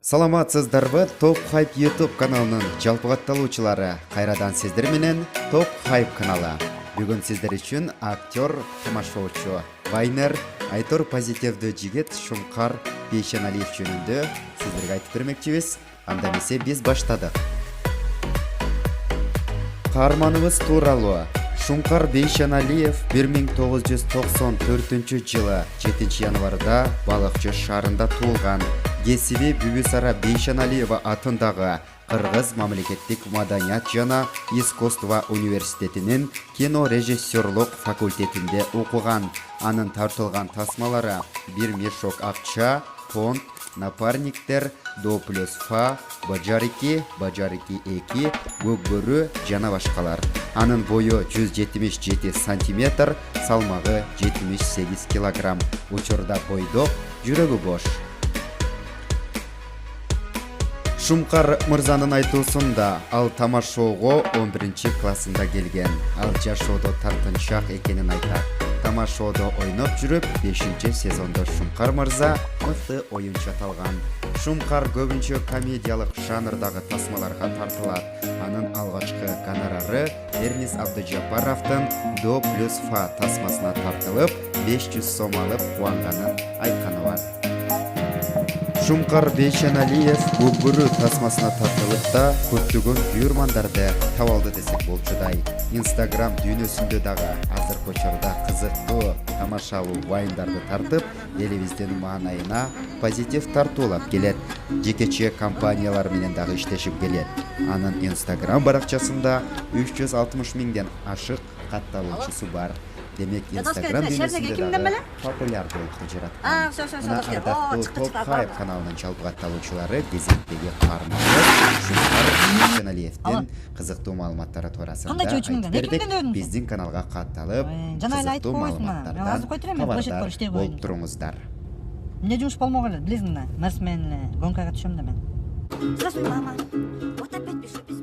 Саламатсыздарбы, Топ Хайп YouTube каналынын жалпы катталуучулары. Кайрадан сиздер менен Топ Хайп каналы. Бүгүн сиздер үчүн актер, тамашоочу, вайнер, айтор позитивдүү жигит Шумкар Бейшеналиев жөнүндө сиздерге айтып бермекчибиз. Анда эмесе биз баштадык. Каарманыбыз тууралуу Шумкар Бейшеналиев 1994 жылы 7 январда Балыкчы шаарында туулган. Кесиби Бүбүсара Бейшеналиева атындагы Кыргыз мамлекеттик маданият жана искусство университетинин кино режиссерлук факультетинде окуган. Анын тартылган тасмалары бир мешок акча, фонд, напарниктер, до плюс фа, бажарики, бажарики 2, көкбөрү жана башкалар. Анын бою 177 сантиметр, салмагы 78 килограмм. Учурда бойдок, жүрөгү бош. Шумкар мырзанын айтуусунда ал тамашоого 11 классында келген. Ал жашоодо тартынчак экенин айтат. Тамашоодо ойноп жүрүп 5 сезондо Шумкар мырза мыкты оюнчу аталган. Шумкар көбүнчө комедиялык жанрдагы тасмаларга тартылат. Анын алгачкы гонорары Эрнис Абдыжапаровдун до плюс фа тасмасына тартылып 500 сом алып кубанганын айтканы бар. Шумкар Бейшеналиев көкбөрү тасмасына тартылып да көптөгөн күйөрмандарды таап алды десек болчудай. Инстаграм дүйнөсүндө дагы азыркы учурда кызыктуу, тамашалуу вайндарды тартып, элибиздин маанайына позитив тартуулап келет. Жекече компаниялар менен дагы иштешип келет. Анын Инстаграм баракчасында 360 миңден ашык катталуучусу бар. Демек, Инстаграм дүйнөсүндө дагы популярдуулукты жараткан. Топ Хайп каналынын жалпы катталуучулары кезектеги каарманыбыз Шумкар Бейшеналиевдин кызыктуу маалыматтары туурасында айтып бердик. Биздин каналга катталып, кызыктуу маалыматтардан кабардар болуп туруңуздар. Эмне жумуш болмок эле, билесиң да, Марс менен гонкага түшөм да мен. Здравствуй, мама. Вот опять пишу письмо.